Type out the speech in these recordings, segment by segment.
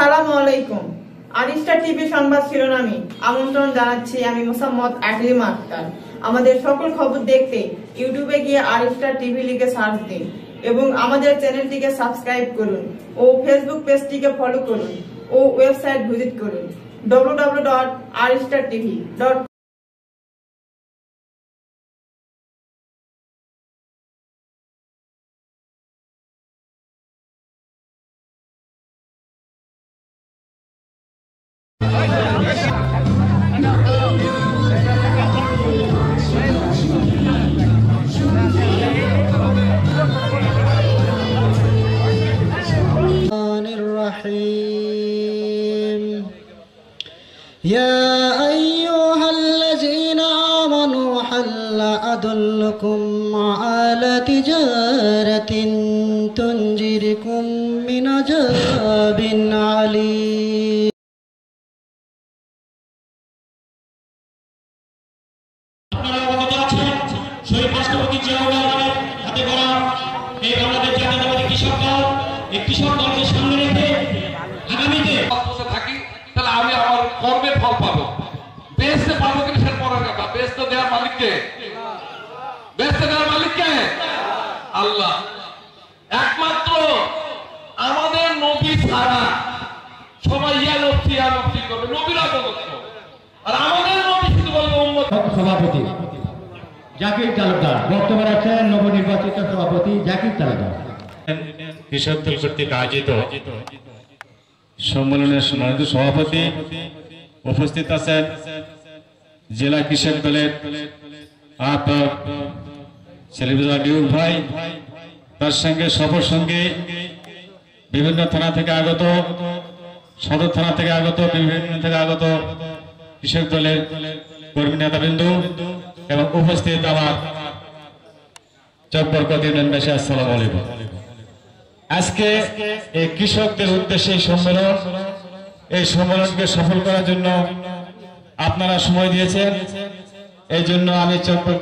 আসসালামু আলাইকুম। আরিস্টার টিভি সংবাদ শিরোনামে আমন্ত্রণ জানাচ্ছি আমি মোসাম্মদ আকলিমা আক্তার। আমাদের সকল খবর দেখতে ইউটিউবে গিয়ে আরিস্টার টিভি লিখে সার্চ দিন এবং আমাদের চ্যানেলটিকে সাবস্ক্রাইব করুন ও ফেসবুক পেজটিকে ফলো করুন ও ওয়েবসাইট ভিজিট করুন www.aristartv.com। يا أيها الذين آمنوا هل أدلكم على تجارة تنجيكم من عذاب أليم কর্মের ফল পাবো, বেহেশতে পাবো কিনা সেটা পরের কথা। বেহেশতে দেওয়ার মালিককে, বেহেশতে দেওয়ার মালিককে আল্লাহ। একমাত্র আমাদের নবী ছাড়া সবাই ইয়ানফি করবে, নবীরা প্রদত্ত। আর আমাদের নবী শুধু বলবে উম্মত। সভাপতি জাকির তালুকদার বর্তমানে আছেন নবনির্বাচিত সভাপতি জাকির তালুকদার। কৃষক দল কর্তৃক আয়োজিত সম্মেলনের সম্মানিত সভাপতি, উপস্থিত আছেন জেলা কৃষক দলের আহ্বায়ক সেলিমুল্লাহ ডিউল ভাই, তার সঙ্গে সফর সঙ্গে বিভিন্ন থানা থেকে আগত, সদর থানা থেকে আগত, বিভিন্ন থেকে আগত কৃষক দলের কর্মী নেতাবৃন্দ এবং উপস্থিত আমার চব্বর কদিনবাসী, আসসালামু আলাইকুম। আজকে এই কৃষকদের উদ্দেশ্যে সম্মেলন, এই সম্মেলনকে সফল করার জন্য আপনারা সময় দিয়েছেন। এই জন্য আমি চম্পক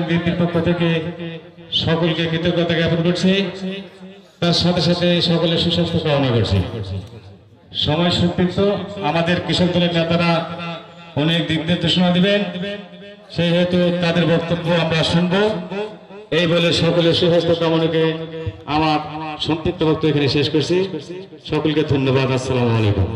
বিপির পক্ষ থেকে সকলকে কৃতজ্ঞতা জ্ঞাপন করছি, তার সাথে সাথে সকলের সুস্বাস্থ্য কামনা করছি। সময় সংক্ষিপ্ত, আমাদের কৃষক দলের নেতারা অনেক দিক নির্দেশনা দিবেন, সেই হেতু তাদের বক্তব্য আমরা শুনব। এই বলে সকলের সুস্বাস্থ্য কামনাকে আমার সংক্ষিপ্ত বক্তব্য এখানে শেষ করছি। সকলকে ধন্যবাদ। আসসালামু আলাইকুম।